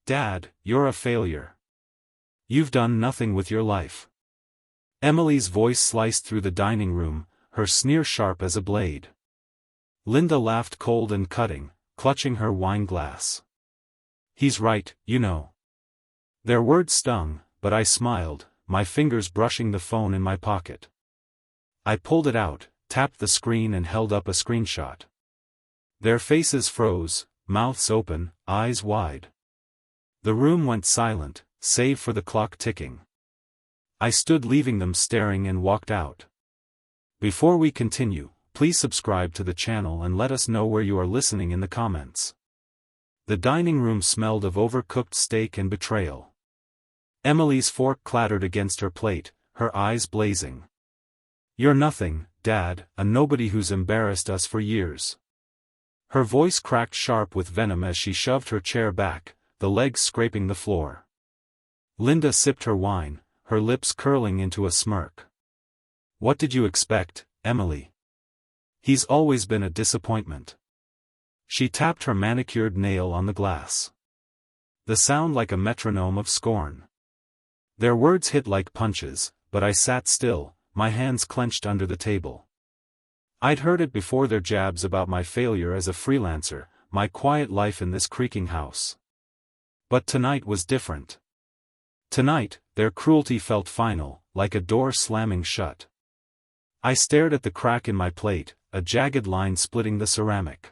Dad, you're a failure. You've done nothing with your life. Emily's voice sliced through the dining room, her sneer sharp as a blade. Linda laughed cold and cutting, clutching her wine glass. He's right, you know. Their words stung, but I smiled, my fingers brushing the phone in my pocket. I pulled it out, tapped the screen and held up a screenshot. Their faces froze, mouths open, eyes wide. The room went silent, save for the clock ticking. I stood leaving them staring and walked out. Before we continue, please subscribe to the channel and let us know where you are listening in the comments. The dining room smelled of overcooked steak and betrayal. Emily's fork clattered against her plate, her eyes blazing. You're nothing, Dad, a nobody who's embarrassed us for years. Her voice cracked sharp with venom as she shoved her chair back, the legs scraping the floor. Linda sipped her wine, her lips curling into a smirk. What did you expect, Emily? He's always been a disappointment. She tapped her manicured nail on the glass. The sound like a metronome of scorn. Their words hit like punches, but I sat still, my hands clenched under the table. I'd heard it before, their jabs about my failure as a freelancer, my quiet life in this creaking house. But tonight was different. Tonight, their cruelty felt final, like a door slamming shut. I stared at the crack in my plate, a jagged line splitting the ceramic.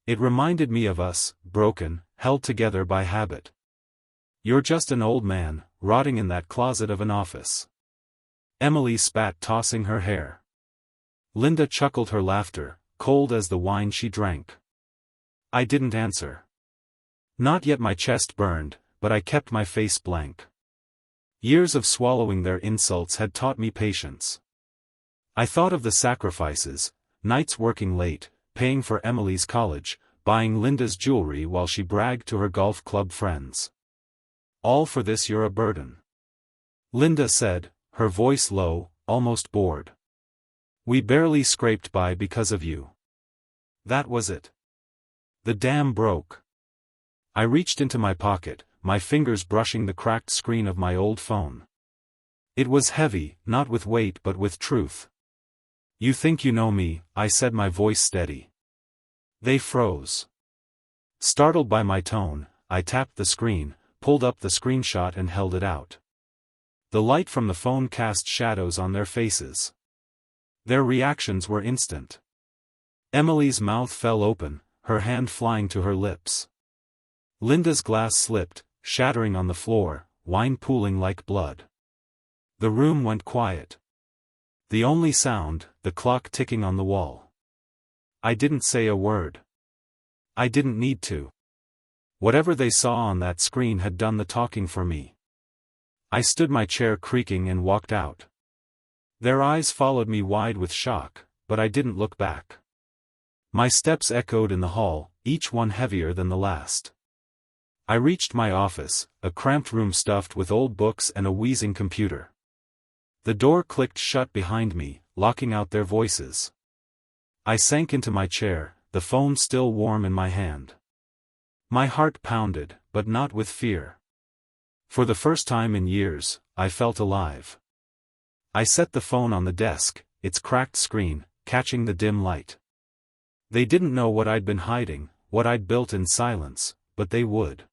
It reminded me of us, broken, held together by habit. You're just an old man, rotting in that closet of an office. Emily spat, tossing her hair. Linda chuckled, her laughter, cold as the wine she drank. I didn't answer. Not yet. My chest burned, but I kept my face blank. Years of swallowing their insults had taught me patience. I thought of the sacrifices, nights working late, paying for Emily's college, buying Linda's jewelry while she bragged to her golf club friends. All for this. You're a burden. Linda said, her voice low, almost bored. We barely scraped by because of you. That was it. The dam broke. I reached into my pocket, my fingers brushing the cracked screen of my old phone. It was heavy, not with weight but with truth. You think you know me, I said, my voice steady. They froze. Startled by my tone, I tapped the screen, pulled up the screenshot and held it out. The light from the phone cast shadows on their faces. Their reactions were instant. Emily's mouth fell open, her hand flying to her lips. Linda's glass slipped, shattering on the floor, wine pooling like blood. The room went quiet. The only sound, the clock ticking on the wall. I didn't say a word. I didn't need to. Whatever they saw on that screen had done the talking for me. I stood, my chair creaking, and walked out. Their eyes followed me wide with shock, but I didn't look back. My steps echoed in the hall, each one heavier than the last. I reached my office, a cramped room stuffed with old books and a wheezing computer. The door clicked shut behind me, locking out their voices. I sank into my chair, the phone still warm in my hand. My heart pounded, but not with fear. For the first time in years, I felt alive. I set the phone on the desk, its cracked screen, catching the dim light. They didn't know what I'd been hiding, what I'd built in silence, but they would.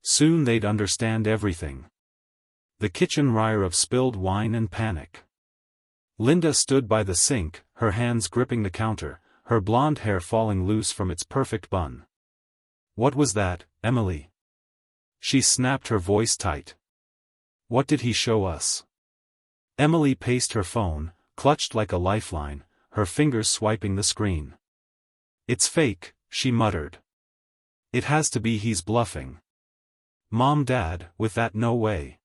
Soon they'd understand everything. The kitchen roar of spilled wine and panic. Linda stood by the sink, her hands gripping the counter, her blonde hair falling loose from its perfect bun. What was that, Emily? She snapped, her voice tight. What did he show us? Emily paced her phone, clutched like a lifeline, her fingers swiping the screen. It's fake, she muttered. It has to be, he's bluffing. Mom, Dad, with that, no way.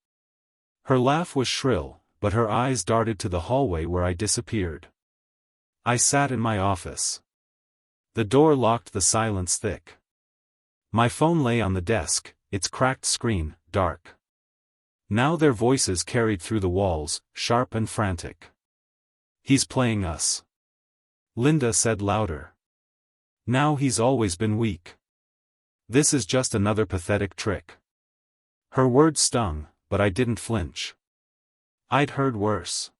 Her laugh was shrill, but her eyes darted to the hallway where I disappeared. I sat in my office. The door locked, the silence thick. My phone lay on the desk, its cracked screen, dark. Now their voices carried through the walls, sharp and frantic. He's playing us. Linda said louder. Now he's always been weak. This is just another pathetic trick. Her words stung, but I didn't flinch. I'd heard worse.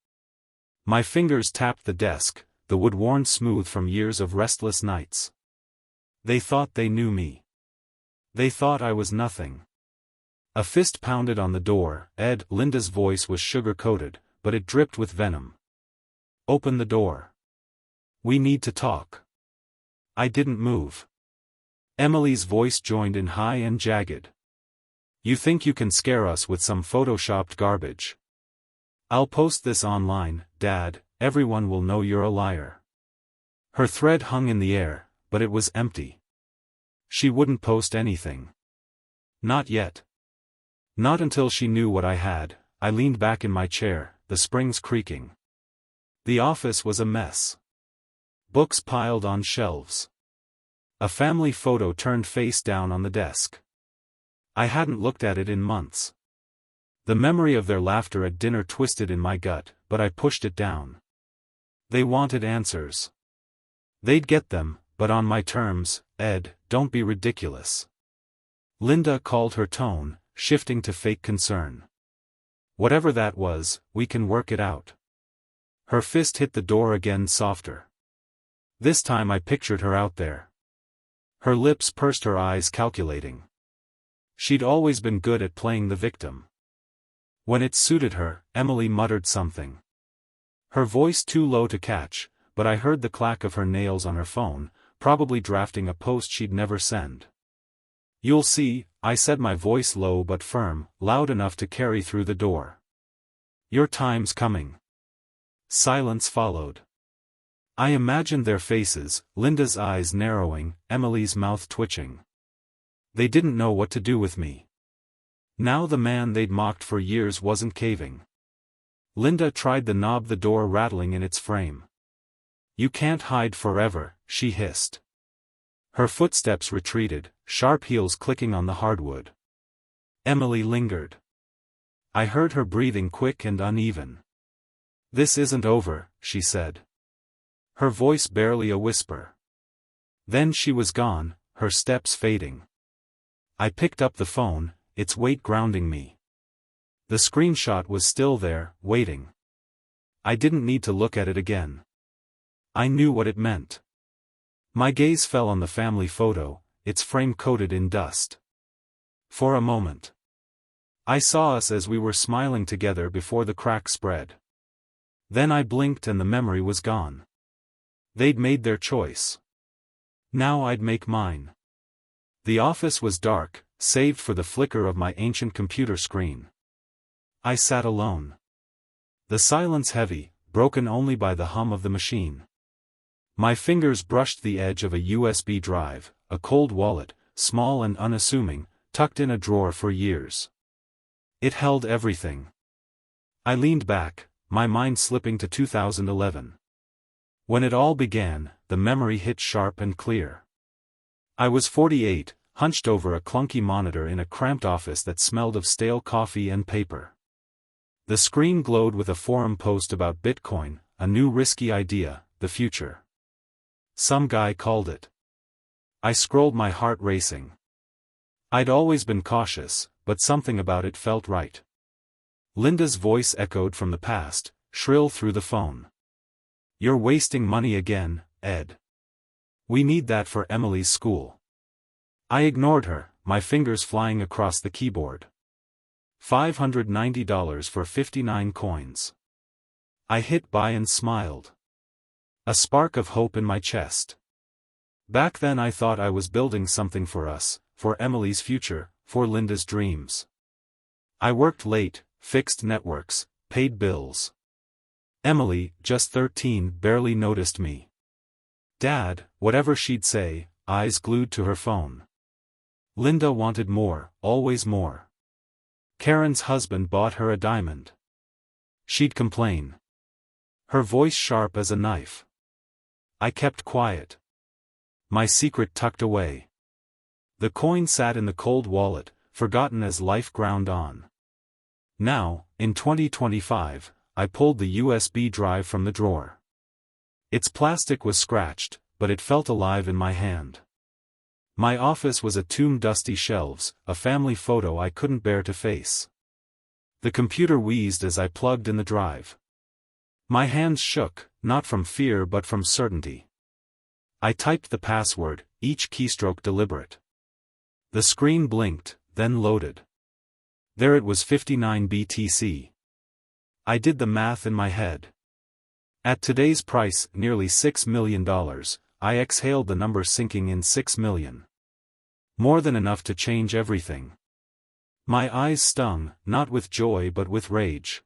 My fingers tapped the desk, the wood worn smooth from years of restless nights. They thought they knew me. They thought I was nothing. A fist pounded on the door. Ed, Linda's voice was sugar-coated, but it dripped with venom. Open the door. We need to talk. I didn't move. Emily's voice joined in, high and jagged. You think you can scare us with some photoshopped garbage? I'll post this online, Dad, everyone will know you're a liar. Her thread hung in the air, but it was empty. She wouldn't post anything. Not yet. Not until she knew what I had. I leaned back in my chair, the springs creaking. The office was a mess. Books piled on shelves. A family photo turned face down on the desk. I hadn't looked at it in months. The memory of their laughter at dinner twisted in my gut, but I pushed it down. They wanted answers. They'd get them, but on my terms. Ed, don't be ridiculous. Linda called, her tone shifting to fake concern. Whatever that was, we can work it out. Her fist hit the door again, softer. This time I pictured her out there. Her lips pursed, her eyes calculating. She'd always been good at playing the victim. When it suited her, Emily muttered something. Her voice too low to catch, but I heard the clack of her nails on her phone, probably drafting a post she'd never send. You'll see, I said, my voice low but firm, loud enough to carry through the door. Your time's coming. Silence followed. I imagined their faces, Linda's eyes narrowing, Emily's mouth twitching. They didn't know what to do with me. Now the man they'd mocked for years wasn't caving. Linda tried the knob, the door rattling in its frame. You can't hide forever, she hissed. Her footsteps retreated, sharp heels clicking on the hardwood. Emily lingered. I heard her breathing, quick and uneven. This isn't over, she said. Her voice barely a whisper. Then she was gone, her steps fading. I picked up the phone, its weight grounding me. The screenshot was still there, waiting. I didn't need to look at it again. I knew what it meant. My gaze fell on the family photo, its frame coated in dust. For a moment, I saw us as we were smiling together before the crack spread. Then I blinked and the memory was gone. They'd made their choice. Now I'd make mine. The office was dark, save for the flicker of my ancient computer screen. I sat alone. The silence heavy, broken only by the hum of the machine. My fingers brushed the edge of a USB drive, a cold wallet, small and unassuming, tucked in a drawer for years. It held everything. I leaned back, my mind slipping to 2011. When it all began, the memory hit sharp and clear. I was 48, hunched over a clunky monitor in a cramped office that smelled of stale coffee and paper. The screen glowed with a forum post about Bitcoin, a new risky idea, the future. Some guy called it. I scrolled, my heart racing. I'd always been cautious, but something about it felt right. Linda's voice echoed from the past, shrill through the phone. You're wasting money again, Ed. We need that for Emily's school. I ignored her, my fingers flying across the keyboard. $590 for 59 coins. I hit buy and smiled. A spark of hope in my chest. Back then I thought I was building something for us, for Emily's future, for Linda's dreams. I worked late, fixed networks, paid bills. Emily, just 13, barely noticed me. Dad, whatever she'd say, eyes glued to her phone. Linda wanted more, always more. Karen's husband bought her a diamond. She'd complain. Her voice sharp as a knife. I kept quiet. My secret tucked away. The coin sat in the cold wallet, forgotten as life ground on. Now, in 2025, I pulled the USB drive from the drawer. Its plastic was scratched, but it felt alive in my hand. My office was a tomb, dusty shelves, a family photo I couldn't bear to face. The computer wheezed as I plugged in the drive. My hands shook, not from fear but from certainty. I typed the password, each keystroke deliberate. The screen blinked, then loaded. There it was, 59 BTC. I did the math in my head. At today's price, nearly $6 million, I exhaled, the number sinking in. 6 million. More than enough to change everything. My eyes stung, not with joy but with rage.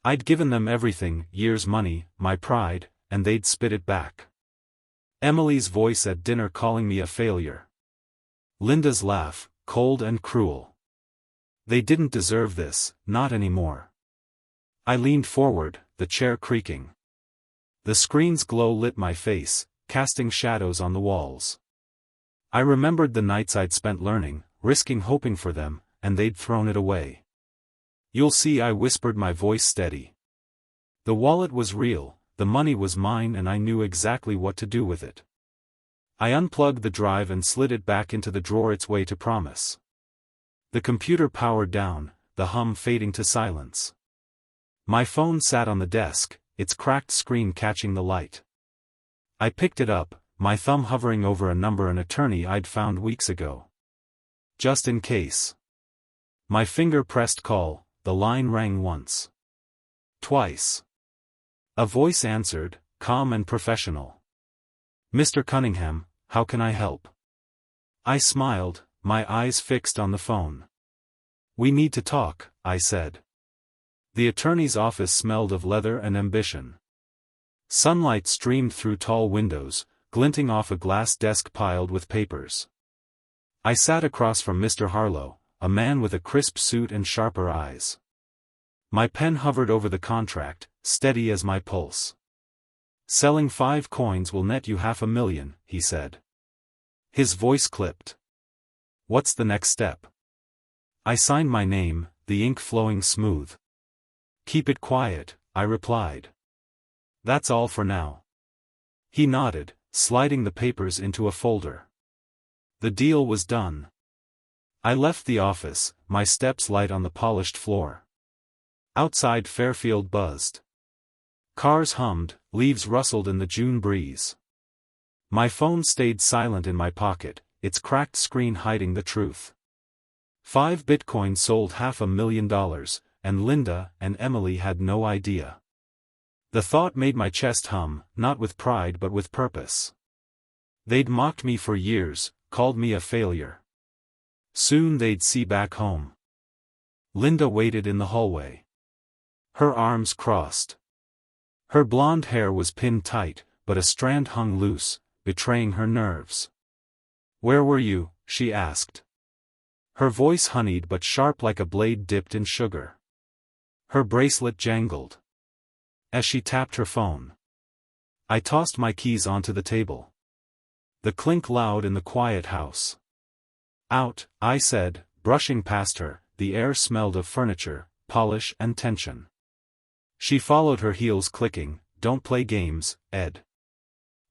I'd given them everything, years' money, my pride, and they'd spit it back. Emily's voice at dinner calling me a failure. Linda's laugh, cold and cruel. They didn't deserve this, not anymore. I leaned forward, the chair creaking. The screen's glow lit my face, casting shadows on the walls. I remembered the nights I'd spent learning, risking, hoping for them, and they'd thrown it away. You'll see, I whispered, my voice steady. The wallet was real, the money was mine, and I knew exactly what to do with it. I unplugged the drive and slid it back into the drawer, its way to promise. The computer powered down, the hum fading to silence. My phone sat on the desk, its cracked screen catching the light. I picked it up, my thumb hovering over a number, an attorney I'd found weeks ago. Just in case. My finger pressed call, the line rang once. Twice. A voice answered, calm and professional. Mr. Cunningham, how can I help? I smiled, my eyes fixed on the phone. We need to talk, I said. The attorney's office smelled of leather and ambition. Sunlight streamed through tall windows, glinting off a glass desk piled with papers. I sat across from Mr. Harlow, a man with a crisp suit and sharper eyes. My pen hovered over the contract, steady as my pulse. Selling 5 coins will net you $500,000, he said. His voice clipped. What's the next step? I signed my name, the ink flowing smooth. Keep it quiet, I replied. That's all for now. He nodded, sliding the papers into a folder. The deal was done. I left the office, my steps light on the polished floor. Outside, Fairfield buzzed. Cars hummed, leaves rustled in the June breeze. My phone stayed silent in my pocket, its cracked screen hiding the truth. 5 bitcoins sold $500,000, and Linda and Emily had no idea. The thought made my chest hum, not with pride but with purpose. They'd mocked me for years, called me a failure. Soon they'd see back home. Linda waited in the hallway. Her arms crossed. Her blonde hair was pinned tight, but a strand hung loose, betraying her nerves. Where were you? She asked. Her voice honeyed but sharp like a blade dipped in sugar. Her bracelet jangled. As she tapped her phone. I tossed my keys onto the table. The clink loud in the quiet house. Out, I said, brushing past her, the air smelled of furniture, polish and tension. She followed, her heels clicking. Don't play games, Ed.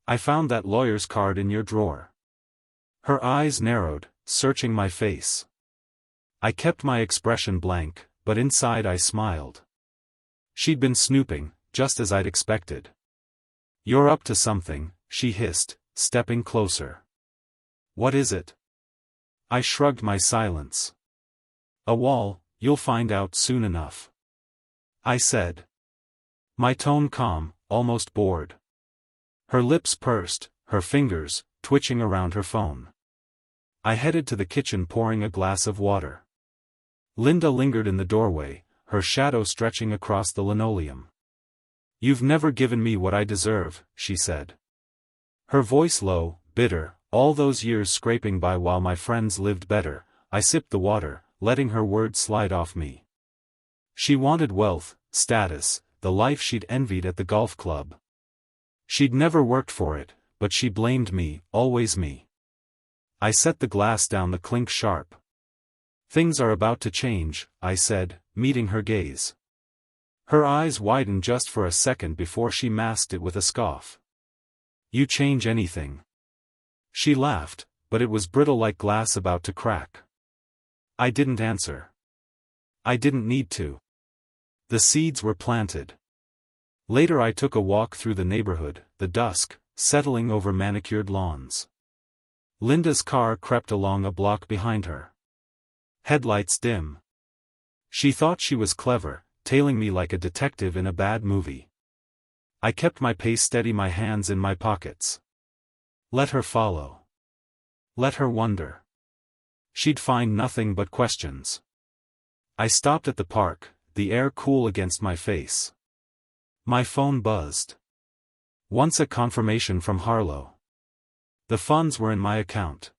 I found that lawyer's card in your drawer. Her eyes narrowed, searching my face. I kept my expression blank, but inside I smiled. She'd been snooping, just as I'd expected. You're up to something, she hissed, stepping closer. What is it? I shrugged my silence. A wall, you'll find out soon enough. I said. My tone calm, almost bored. Her lips pursed, her fingers, twitching around her phone. I headed to the kitchen, pouring a glass of water. Linda lingered in the doorway, her shadow stretching across the linoleum. You've never given me what I deserve, she said. Her voice low, bitter, all those years scraping by while my friends lived better. I sipped the water, letting her words slide off me. She wanted wealth, status, the life she'd envied at the golf club. She'd never worked for it, but she blamed me, always me. I set the glass down, the clink sharp. Things are about to change, I said, meeting her gaze. Her eyes widened just for a second before she masked it with a scoff. You change anything. She laughed, but it was brittle like glass about to crack. I didn't answer. I didn't need to. The seeds were planted. Later I took a walk through the neighborhood, the dusk, settling over manicured lawns. Linda's car crept along a block behind her. Headlights dim. She thought she was clever, tailing me like a detective in a bad movie. I kept my pace steady, my hands in my pockets. Let her follow. Let her wonder. She'd find nothing but questions. I stopped at the park, the air cool against my face. My phone buzzed. Once a confirmation from Harlow. The funds were in my account.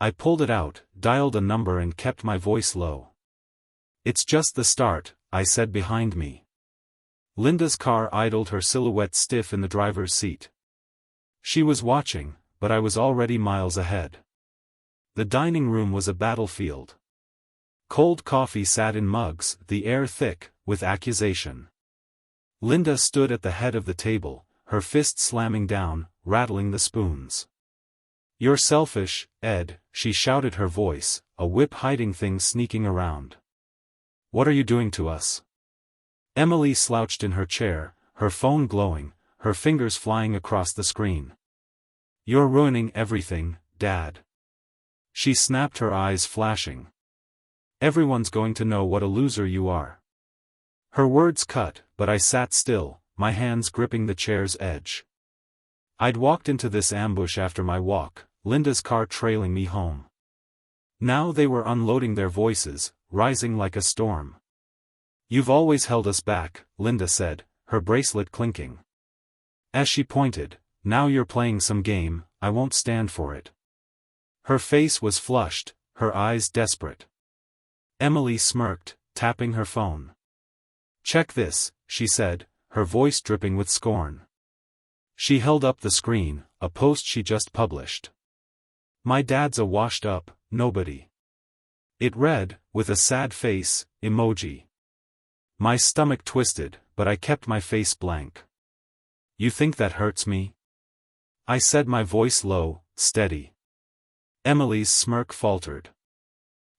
I pulled it out, dialed a number and kept my voice low. It's just the start, I said behind me. Linda's car idled, her silhouette stiff in the driver's seat. She was watching, but I was already miles ahead. The dining room was a battlefield. Cold coffee sat in mugs, the air thick with accusation. Linda stood at the head of the table, her fist slamming down, rattling the spoons. "You're selfish, Ed," she shouted, her voice, a whip hiding things sneaking around. "What are you doing to us?" Emily slouched in her chair, her phone glowing, her fingers flying across the screen. "You're ruining everything, Dad." She snapped, her eyes flashing. "Everyone's going to know what a loser you are." Her words cut, but I sat still, my hands gripping the chair's edge. I'd walked into this ambush after my walk, Linda's car trailing me home. Now they were unloading their voices, rising like a storm. "You've always held us back," Linda said, her bracelet clinking. As she pointed, "Now you're playing some game, I won't stand for it." Her face was flushed, her eyes desperate. Emily smirked, tapping her phone. "Check this," she said, her voice dripping with scorn. She held up the screen, a post she just published. "My dad's a washed-up nobody." It read, with a sad face emoji. My stomach twisted, but I kept my face blank. "You think that hurts me?" I said, my voice low, steady. Emily's smirk faltered.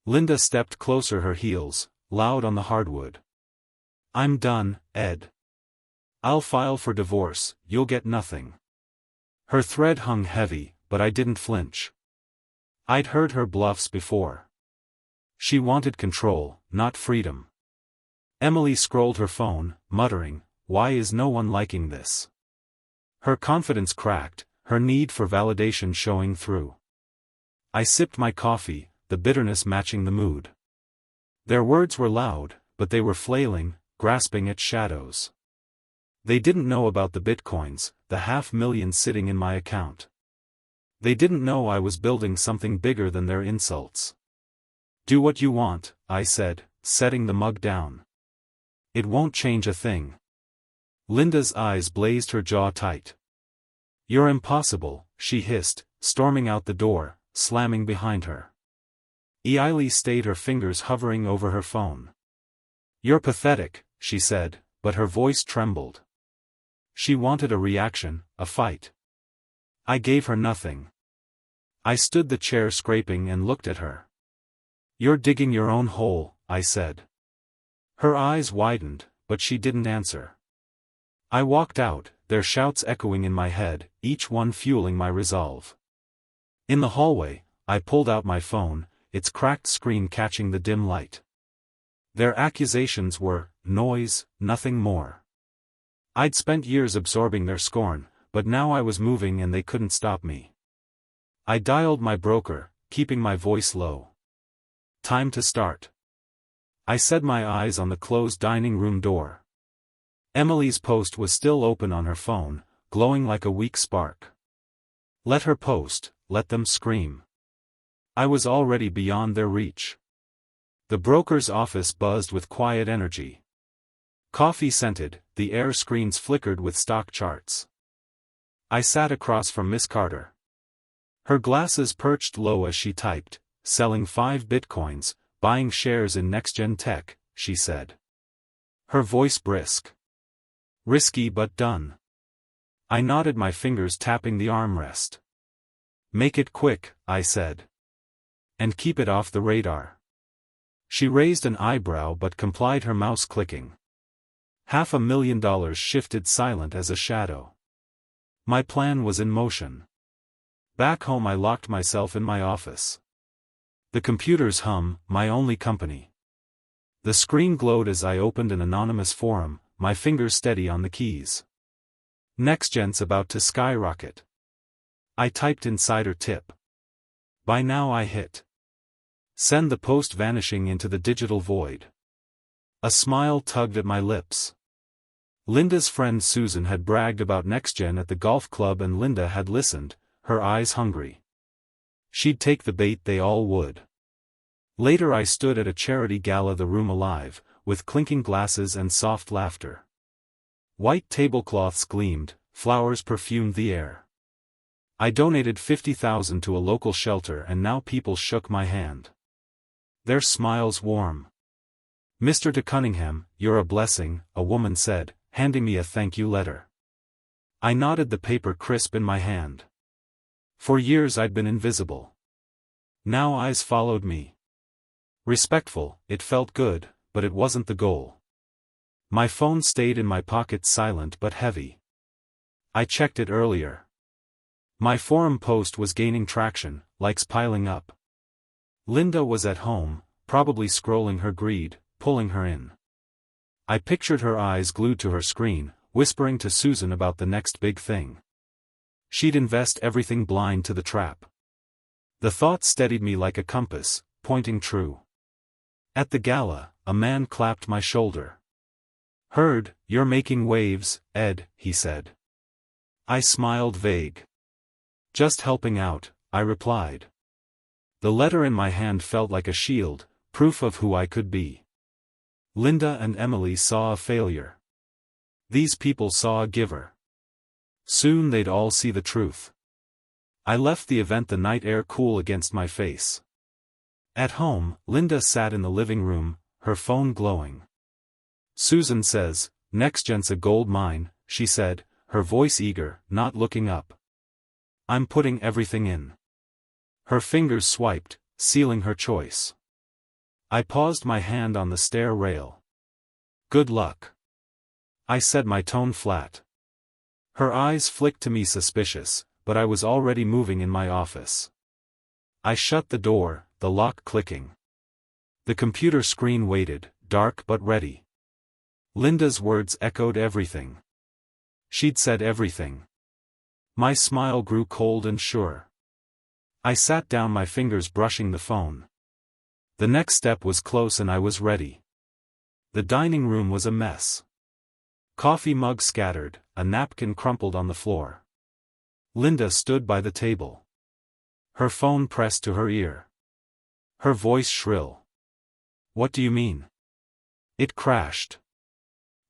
Linda stepped closer, her heels loud on the hardwood. "I'm done, Ed. I'll file for divorce, you'll get nothing." Her thread hung heavy, but I didn't flinch. I'd heard her bluffs before. She wanted control, not freedom. Emily scrolled her phone, muttering, "Why is no one liking this?" Her confidence cracked, her need for validation showing through. I sipped my coffee, the bitterness matching the mood. Their words were loud, but they were flailing, grasping at shadows. They didn't know about the bitcoins, the $500,000 sitting in my account. They didn't know I was building something bigger than their insults. "Do what you want," I said, setting the mug down. "It won't change a thing." Linda's eyes blazed, her jaw tight. "You're impossible," she hissed, storming out the door, slamming behind her. Eiley stayed, her fingers hovering over her phone. "You're pathetic," she said, but her voice trembled. She wanted a reaction, a fight. I gave her nothing. I stood the chair scraping and looked at her. "You're digging your own hole," I said. Her eyes widened, but she didn't answer. I walked out, their shouts echoing in my head, each one fueling my resolve. In the hallway, I pulled out my phone, its cracked screen catching the dim light. Their accusations were noise, nothing more. I'd spent years absorbing their scorn, but now I was moving and they couldn't stop me. I dialed my broker, keeping my voice low. "Time to start." I said, my eyes on the closed dining room door. Emily's post was still open on her phone, glowing like a weak spark. Let her post, let them scream. I was already beyond their reach. The broker's office buzzed with quiet energy. Coffee scented, the air screens flickered with stock charts. I sat across from Miss Carter. Her glasses perched low as she typed, "Selling 5 bitcoins, buying shares in next-gen tech," she said. Her voice brisk. "Risky but done." I nodded, my fingers tapping the armrest. Make it quick, I said. And keep it off the radar. She raised an eyebrow but complied, her mouse clicking. $500,000 shifted silent as a shadow. My plan was in motion. Back home I locked myself in my office. The computer's hum, my only company. The screen glowed as I opened an anonymous forum, my fingers steady on the keys. NextGen's about to skyrocket. I typed insider tip. By now I hit send, the post vanishing into the digital void. A smile tugged at my lips. Linda's friend Susan had bragged about NextGen at the golf club and Linda had listened, her eyes hungry. She'd take the bait, they all would. Later I stood at a charity gala, the room alive, with clinking glasses and soft laughter. White tablecloths gleamed, flowers perfumed the air. I donated $50,000 to a local shelter and now people shook my hand. Their smiles warm. Mr. de Cunningham, you're a blessing, a woman said, handing me a thank you letter. I nodded, the paper crisp in my hand. For years I'd been invisible. Now eyes followed me. Respectful, it felt good, but it wasn't the goal. My phone stayed in my pocket, silent but heavy. I checked it earlier. My forum post was gaining traction, likes piling up. Linda was at home, probably scrolling her greed, pulling her in. I pictured her eyes glued to her screen, whispering to Susan about the next big thing. She'd invest everything blind to the trap. The thought steadied me like a compass, pointing true. At the gala, a man clapped my shoulder. Heard, you're making waves, Ed, he said. I smiled, vague. Just helping out, I replied. The letter in my hand felt like a shield, proof of who I could be. Linda and Emily saw a failure. These people saw a giver. Soon they'd all see the truth. I left the event, the night air cool against my face. At home, Linda sat in the living room, her phone glowing. Susan says, NextGen's a gold mine, she said, her voice eager, not looking up. I'm putting everything in. Her fingers swiped, sealing her choice. I paused, my hand on the stair rail. Good luck. I said, my tone flat. Her eyes flicked to me, suspicious, but I was already moving in my office. I shut the door, the lock clicking. The computer screen waited, dark but ready. Linda's words echoed everything. She'd said everything. My smile grew cold and sure. I sat down, my fingers brushing the phone. The next step was close and I was ready. The dining room was a mess. Coffee mug scattered, a napkin crumpled on the floor. Linda stood by the table. Her phone pressed to her ear. Her voice shrill. What do you mean? It crashed.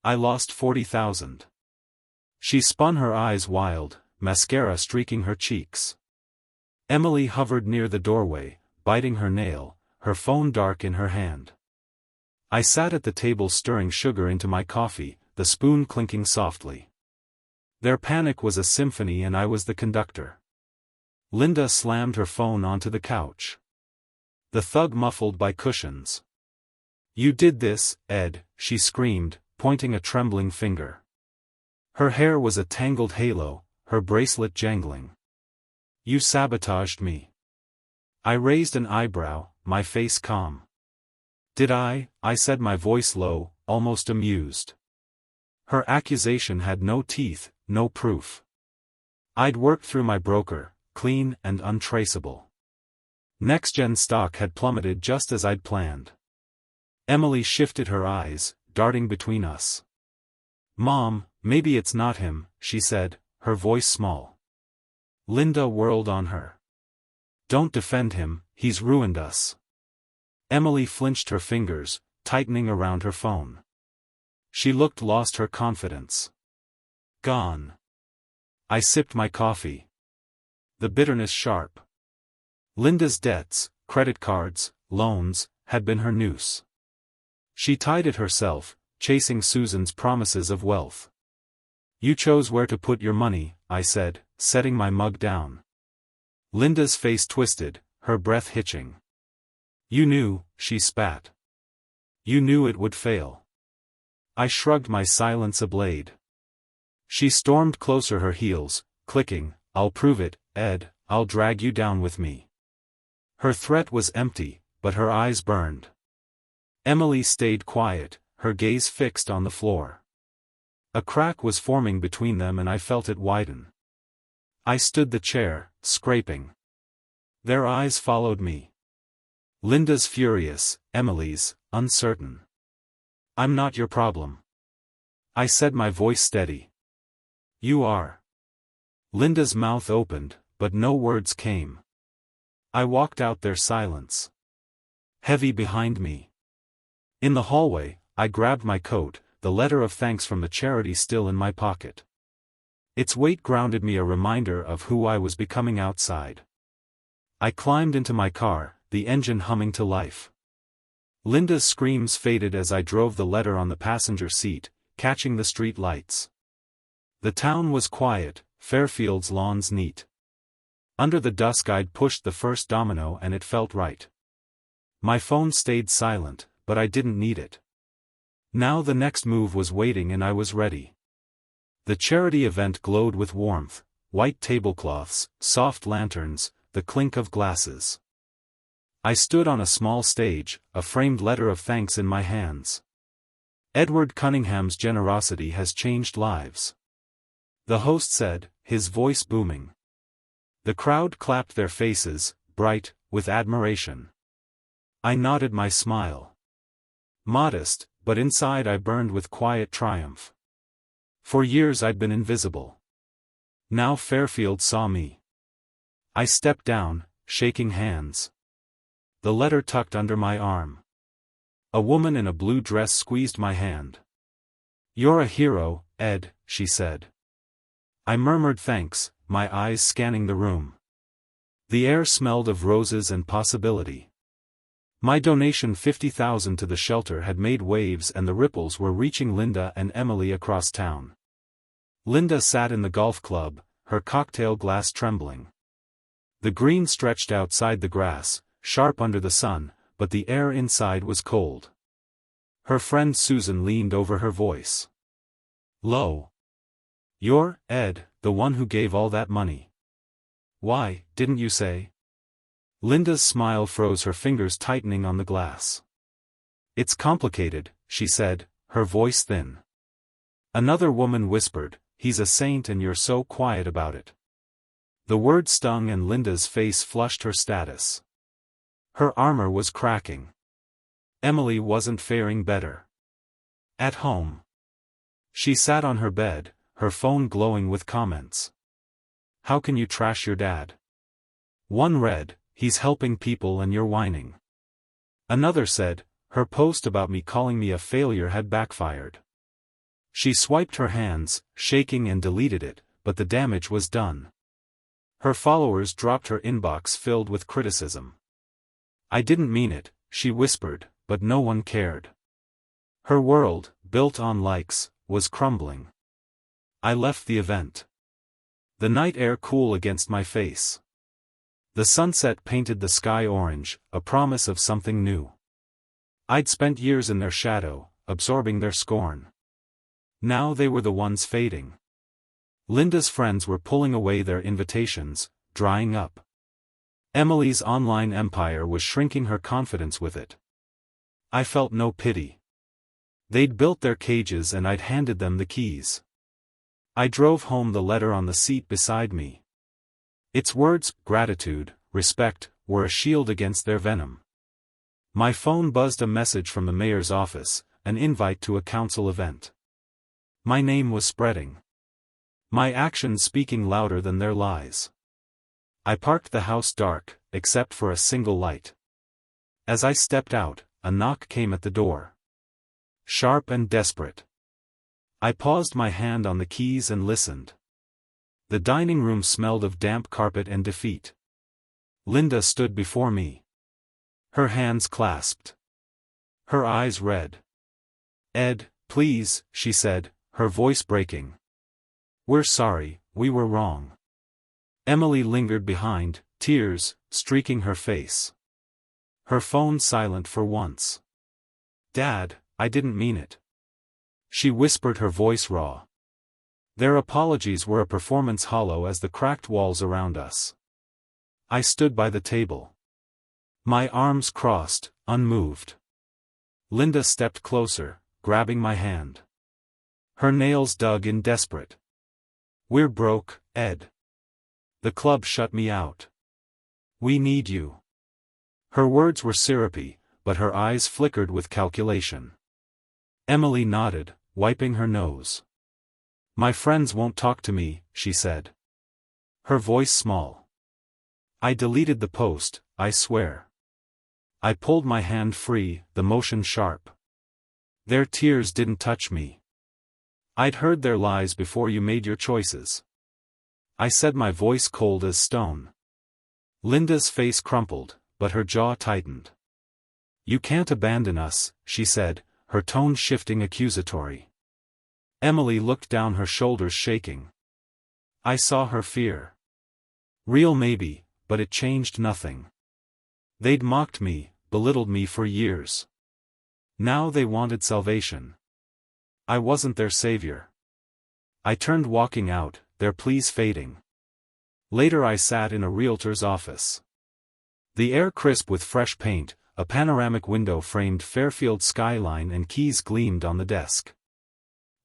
I lost $40,000. She spun, her eyes wild, mascara streaking her cheeks. Emily hovered near the doorway, biting her nail, her phone dark in her hand. I sat at the table stirring sugar into my coffee, the spoon clinking softly. Their panic was a symphony and I was the conductor. Linda slammed her phone onto the couch. The thud muffled by cushions. You did this, Ed, she screamed, pointing a trembling finger. Her hair was a tangled halo, her bracelet jangling. You sabotaged me. I raised an eyebrow, my face calm. Did I said, my voice low, almost amused. Her accusation had no teeth, no proof. I'd worked through my broker, clean and untraceable. NextGen stock had plummeted just as I'd planned. Emily shifted her eyes, darting between us. Mom, maybe it's not him, she said, her voice small. Linda whirled on her. Don't defend him, he's ruined us. Emily flinched, her fingers tightening around her phone. She looked lost, her confidence gone. I sipped my coffee. The bitterness sharp. Linda's debts, credit cards, loans, had been her noose. She tied it herself, chasing Susan's promises of wealth. You chose where to put your money, I said, setting my mug down. Linda's face twisted, her breath hitching. You knew, she spat. You knew it would fail. I shrugged, my silence ablaze. She stormed closer, her heels clicking. I'll prove it, Ed, I'll drag you down with me. Her threat was empty, but her eyes burned. Emily stayed quiet, her gaze fixed on the floor. A crack was forming between them and I felt it widen. I stood the chair, scraping. Their eyes followed me. Linda's furious, Emily's uncertain. I'm not your problem. I said, my voice steady. You are. Linda's mouth opened, but no words came. I walked out, their silence heavy behind me. In the hallway, I grabbed my coat, the letter of thanks from the charity still in my pocket. Its weight grounded me, a reminder of who I was becoming outside. I climbed into my car, the engine humming to life. Linda's screams faded as I drove, the letter on the passenger seat, catching the street lights. The town was quiet, Fairfield's lawns neat. Under the dusk I'd pushed the first domino and it felt right. My phone stayed silent, but I didn't need it. Now the next move was waiting and I was ready. The charity event glowed with warmth, white tablecloths, soft lanterns, the clink of glasses. I stood on a small stage, a framed letter of thanks in my hands. Edward Cunningham's generosity has changed lives. The host said, his voice booming. The crowd clapped, their faces bright with admiration. I nodded, my smile modest, but inside I burned with quiet triumph. For years I'd been invisible. Now Fairfield saw me. I stepped down, shaking hands. The letter tucked under my arm. A woman in a blue dress squeezed my hand. You're a hero, Ed, she said. I murmured thanks, my eyes scanning the room. The air smelled of roses and possibility. My donation, 50,000 to the shelter, had made waves and the ripples were reaching Linda and Emily across town. Linda sat in the golf club, her cocktail glass trembling. The green stretched outside the grass, sharp under the sun, but the air inside was cold. Her friend Susan leaned over, her voice low. You're, Ed, the one who gave all that money. Why, didn't you say? Linda's smile froze, her fingers tightening on the glass. It's complicated, she said, her voice thin. Another woman whispered, he's a saint and you're so quiet about it. The word stung and Linda's face flushed her status. Her armor was cracking. Emily wasn't faring better. At home. She sat on her bed, her phone glowing with comments. How can you trash your dad? One read, he's helping people and you're whining. Another said, her post about me calling me a failure had backfired. She swiped her hands, shaking, and deleted it, but the damage was done. Her followers dropped, her inbox filled with criticism. I didn't mean it, she whispered, but no one cared. Her world, built on likes, was crumbling. I left the event. The night air cool against my face. The sunset painted the sky orange, a promise of something new. I'd spent years in their shadow, absorbing their scorn. Now they were the ones fading. Linda's friends were pulling away, their invitations drying up. Emily's online empire was shrinking, her confidence with it. I felt no pity. They'd built their cages and I'd handed them the keys. I drove home, the letter on the seat beside me. Its words, gratitude, respect, were a shield against their venom. My phone buzzed, a message from the mayor's office, an invite to a council event. My name was spreading. My actions speaking louder than their lies. I parked the house dark, except for a single light. As I stepped out, a knock came at the door. Sharp and desperate. I paused, my hand on the keys, and listened. The dining room smelled of damp carpet and defeat. Linda stood before me. Her hands clasped. Her eyes red. Ed, please, she said, her voice breaking. We're sorry, we were wrong. Emily lingered behind, tears streaking her face. Her phone silent for once. "Dad, I didn't mean it." She whispered, her voice raw. Their apologies were a performance, hollow as the cracked walls around us. I stood by the table. My arms crossed, unmoved. Linda stepped closer, grabbing my hand. Her nails dug in, desperate. "We're broke, Ed. The club shut me out. We need you." Her words were syrupy, but her eyes flickered with calculation. Emily nodded, wiping her nose. "My friends won't talk to me," she said. Her voice small. "I deleted the post, I swear." I pulled my hand free, the motion sharp. "Their tears didn't touch me. I'd heard their lies before you made your choices." I said, my voice cold as stone. Linda's face crumpled, but her jaw tightened. "You can't abandon us," she said, her tone shifting accusatory. Emily looked down, her shoulders shaking. I saw her fear. Real maybe, but it changed nothing. They'd mocked me, belittled me for years. Now they wanted salvation. I wasn't their savior. I turned, walking out, their pleas fading. Later I sat in a realtor's office. The air crisp with fresh paint, a panoramic window framed Fairfield skyline, and keys gleamed on the desk.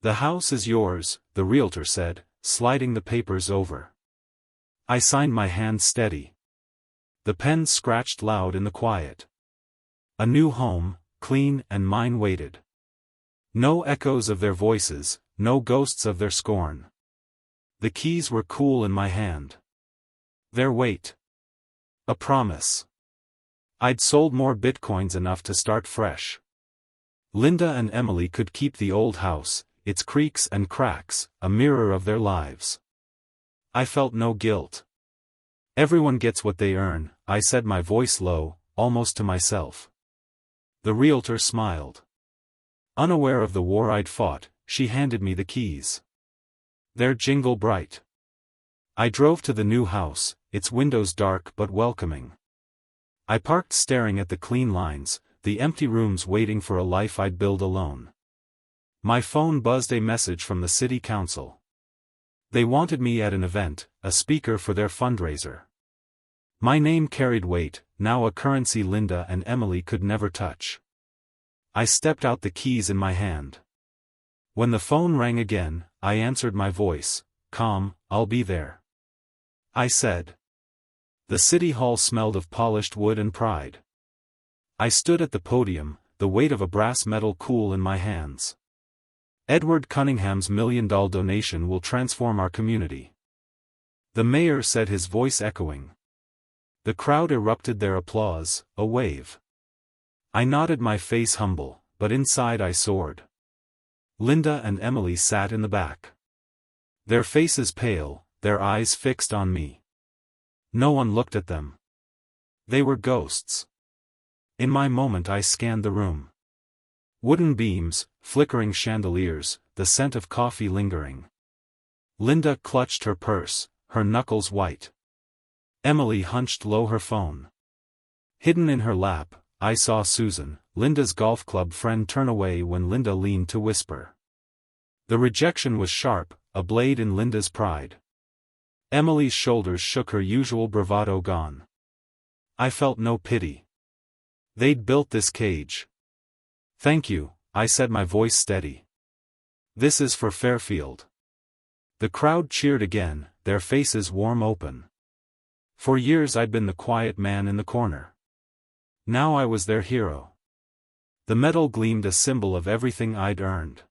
"The house is yours," the realtor said, sliding the papers over. I signed, my hand steady. The pen scratched loud in the quiet. A new home, clean and mine, waited. No echoes of their voices, no ghosts of their scorn. The keys were cool in my hand. Their weight. A promise. I'd sold more bitcoins, enough to start fresh. Linda and Emily could keep the old house, its creaks and cracks, a mirror of their lives. I felt no guilt. "Everyone gets what they earn," I said, my voice low, almost to myself. The realtor smiled. Unaware of the war I'd fought, she handed me the keys. Their jingle bright. I drove to the new house, its windows dark but welcoming. I parked, staring at the clean lines, the empty rooms, waiting for a life I'd build alone. My phone buzzed, a message from the city council. They wanted me at an event, a speaker for their fundraiser. My name carried weight, now a currency Linda and Emily could never touch. I stepped out, the keys in my hand. When the phone rang again, I answered, my voice calm. "I'll be there," I said. The city hall smelled of polished wood and pride. I stood at the podium, the weight of a brass medal cool in my hands. "Edward Cunningham's $1 million donation will transform our community," the mayor said, his voice echoing. The crowd erupted, their applause, a wave. I nodded, my face humble, but inside I soared. Linda and Emily sat in the back. Their faces pale, their eyes fixed on me. No one looked at them. They were ghosts. In my moment I scanned the room. Wooden beams, flickering chandeliers, the scent of coffee lingering. Linda clutched her purse, her knuckles white. Emily hunched low, her phone. Hidden in her lap, I saw Susan, Linda's golf club friend, turn away when Linda leaned to whisper. The rejection was sharp, a blade in Linda's pride. Emily's shoulders shook, her usual bravado gone. I felt no pity. They'd built this cage. "Thank you," I said, my voice steady. "This is for Fairfield." The crowd cheered again, their faces warm open. For years I'd been the quiet man in the corner. Now I was their hero. The medal gleamed, a symbol of everything I'd earned.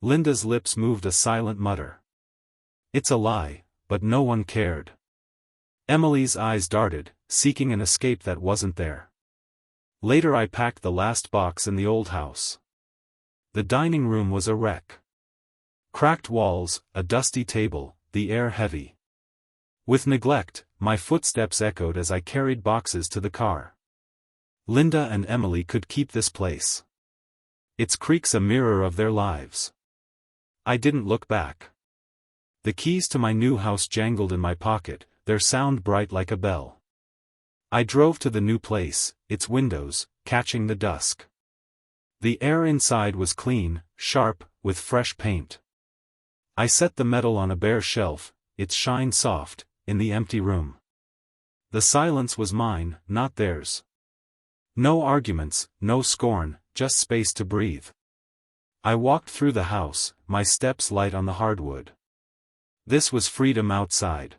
Linda's lips moved, a silent mutter. "It's a lie," but no one cared. Emily's eyes darted, seeking an escape that wasn't there. Later I packed the last box in the old house. The dining room was a wreck. Cracked walls, a dusty table, the air heavy. With neglect, my footsteps echoed as I carried boxes to the car. Linda and Emily could keep this place. Its creaks a mirror of their lives. I didn't look back. The keys to my new house jangled in my pocket, their sound bright like a bell. I drove to the new place, its windows, catching the dusk. The air inside was clean, sharp, with fresh paint. I set the metal on a bare shelf, its shine soft, in the empty room. The silence was mine, not theirs. No arguments, no scorn, just space to breathe. I walked through the house, my steps light on the hardwood. This was freedom outside.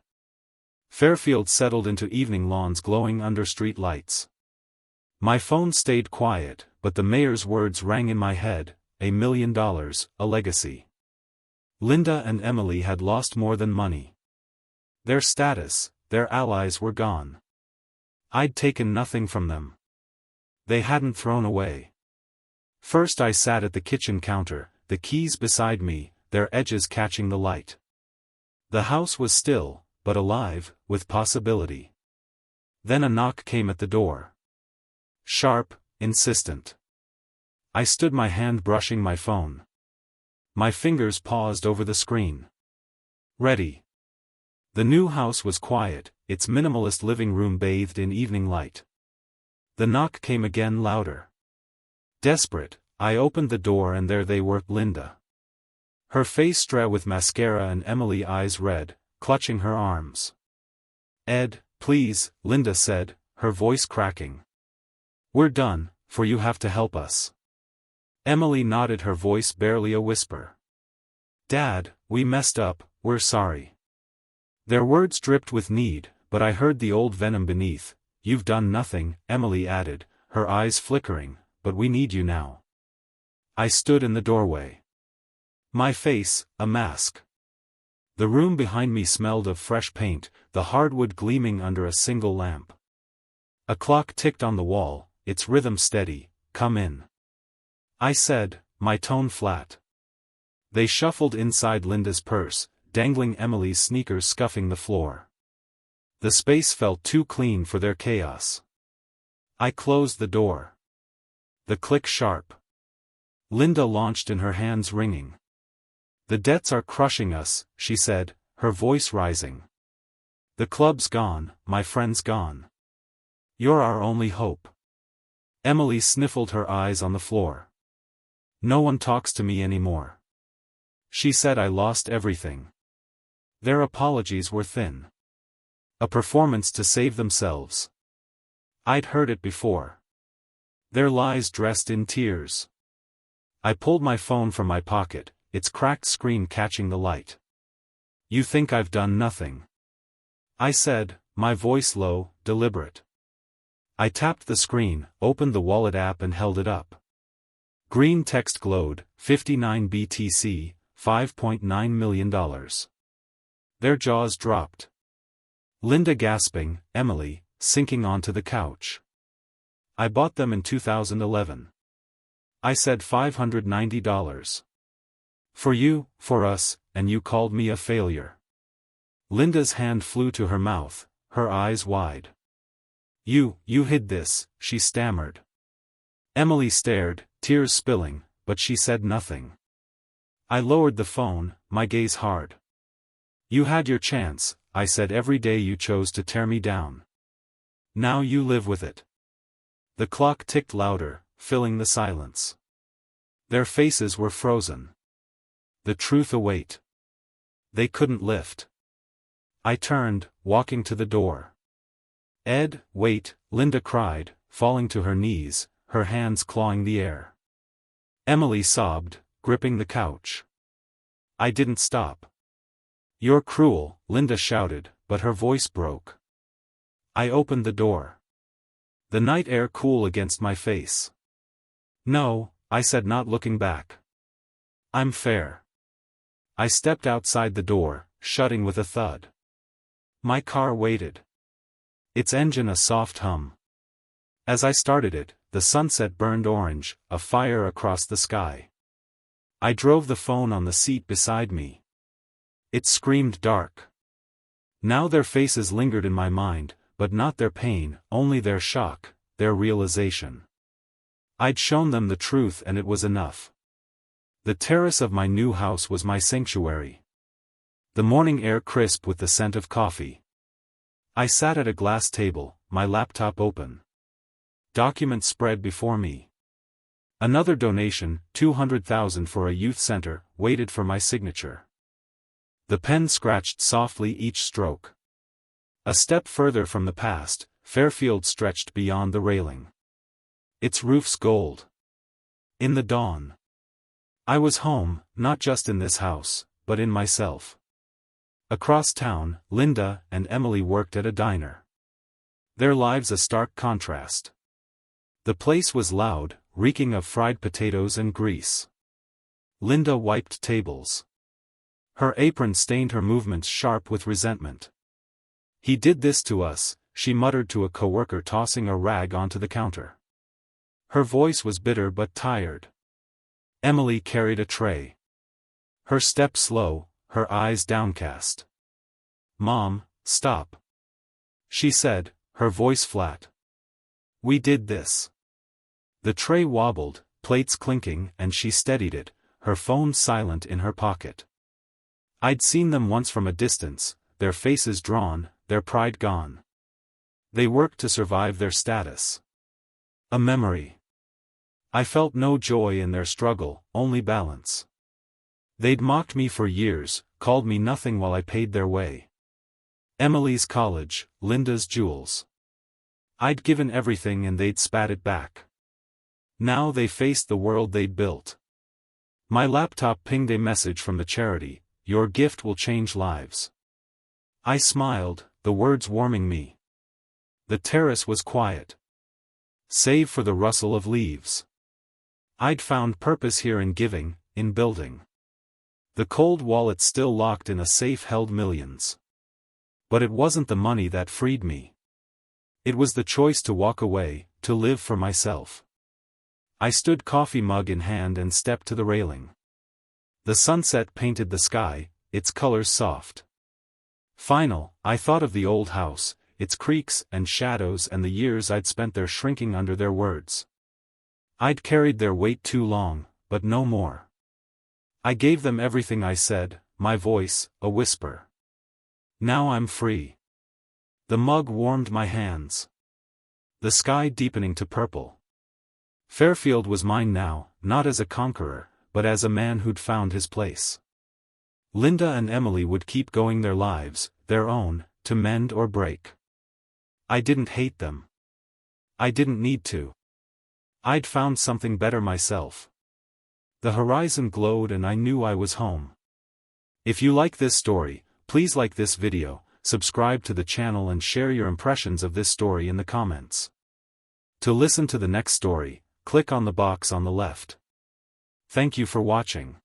Fairfield settled into evening lawns glowing under street lights. My phone stayed quiet, but the mayor's words rang in my head, $1 million, a legacy. Linda and Emily had lost more than money. Their status, their allies were gone. I'd taken nothing from them. They hadn't thrown away. First I sat at the kitchen counter, the keys beside me, their edges catching the light. The house was still, but alive, with possibility. Then a knock came at the door. Sharp, insistent. I stood, my hand brushing my phone. My fingers paused over the screen. Ready. The new house was quiet, its minimalist living room bathed in evening light. The knock came again, louder. Desperate, I opened the door and there they were, Linda. Her face straw with mascara and Emily eyes red, clutching her arms. Ed, please, Linda said, her voice cracking. We're done, for you have to help us. Emily nodded, her voice barely a whisper. Dad, we messed up, we're sorry. Their words dripped with need, but I heard the old venom beneath. You've done nothing, Emily added, her eyes flickering, but we need you now. I stood in the doorway. My face, a mask. The room behind me smelled of fresh paint, the hardwood gleaming under a single lamp. A clock ticked on the wall, its rhythm steady. Come in. I said, my tone flat. They shuffled inside Linda's purse, dangling Emily's sneakers scuffing the floor. The space felt too clean for their chaos. I closed the door. The click sharp. Linda launched in, her hands ringing. The debts are crushing us, she said, her voice rising. The club's gone, my friend's gone. You're our only hope. Emily sniffled, her eyes on the floor. No one talks to me anymore. She said I lost everything. Their apologies were thin. A performance to save themselves. I'd heard it before. Their lies dressed in tears. I pulled my phone from my pocket, its cracked screen catching the light. You think I've done nothing? I said, my voice low, deliberate. I tapped the screen, opened the wallet app and held it up. Green text glowed, 59 BTC, $5.9 million. Their jaws dropped. Linda gasping, Emily, sinking onto the couch. I bought them in 2011. I said $590. For you, for us, and you called me a failure. Linda's hand flew to her mouth, her eyes wide. You hid this, she stammered. Emily stared, tears spilling, but she said nothing. I lowered the phone, my gaze hard. You had your chance, I said, every day you chose to tear me down. Now you live with it. The clock ticked louder, filling the silence. Their faces were frozen. The truth await. They couldn't lift. I turned, walking to the door. Ed, wait, Linda cried, falling to her knees, her hands clawing the air. Emily sobbed, gripping the couch. I didn't stop. You're cruel, Linda shouted, but her voice broke. I opened the door. The night air cool against my face. No, I said, not looking back. I'm fair. I stepped outside the door, shutting with a thud. My car waited. Its engine a soft hum. As I started it, the sunset burned orange, a fire across the sky. I drove the phone on the seat beside me. It screamed dark. Now their faces lingered in my mind, but not their pain, only their shock, their realization. I'd shown them the truth and it was enough. The terrace of my new house was my sanctuary. The morning air crisp with the scent of coffee. I sat at a glass table, my laptop open. Documents spread before me. Another donation, 200,000 for a youth center, waited for my signature. The pen scratched softly each stroke. A step further from the past, Fairfield stretched beyond the railing. Its roof's gold. In the dawn. I was home, not just in this house, but in myself. Across town, Linda and Emily worked at a diner. Their lives a stark contrast. The place was loud, reeking of fried potatoes and grease. Linda wiped tables. Her apron stained her movements sharp with resentment. "He did this to us," she muttered to a coworker tossing a rag onto the counter. Her voice was bitter but tired. Emily carried a tray. Her step slow, her eyes downcast. "Mom, stop," she said, her voice flat. "We did this." The tray wobbled, plates clinking, and she steadied it, her phone silent in her pocket. I'd seen them once from a distance, their faces drawn, their pride gone. They worked to survive their status. A memory. I felt no joy in their struggle, only balance. They'd mocked me for years, called me nothing while I paid their way. Emily's college, Linda's jewels. I'd given everything and they'd spat it back. Now they faced the world they'd built. My laptop pinged a message from the charity, "Your gift will change lives." I smiled, the words warming me. The terrace was quiet. Save for the rustle of leaves. I'd found purpose here in giving, in building. The cold wallet still locked in a safe held millions. But it wasn't the money that freed me. It was the choice to walk away, to live for myself. I stood coffee mug in hand and stepped to the railing. The sunset painted the sky, its colors soft. Final, I thought of the old house, its creaks and shadows and the years I'd spent there shrinking under their words. I'd carried their weight too long, but no more. I gave them everything I said, my voice, a whisper. Now I'm free. The mug warmed my hands. The sky deepening to purple. Fairfield was mine now, not as a conqueror, but as a man who'd found his place. Linda and Emily would keep going their lives, their own, to mend or break. I didn't hate them. I didn't need to. I'd found something better myself. The horizon glowed and I knew I was home. If you like this story, please like this video, subscribe to the channel and share your impressions of this story in the comments. To listen to the next story, click on the box on the left. Thank you for watching.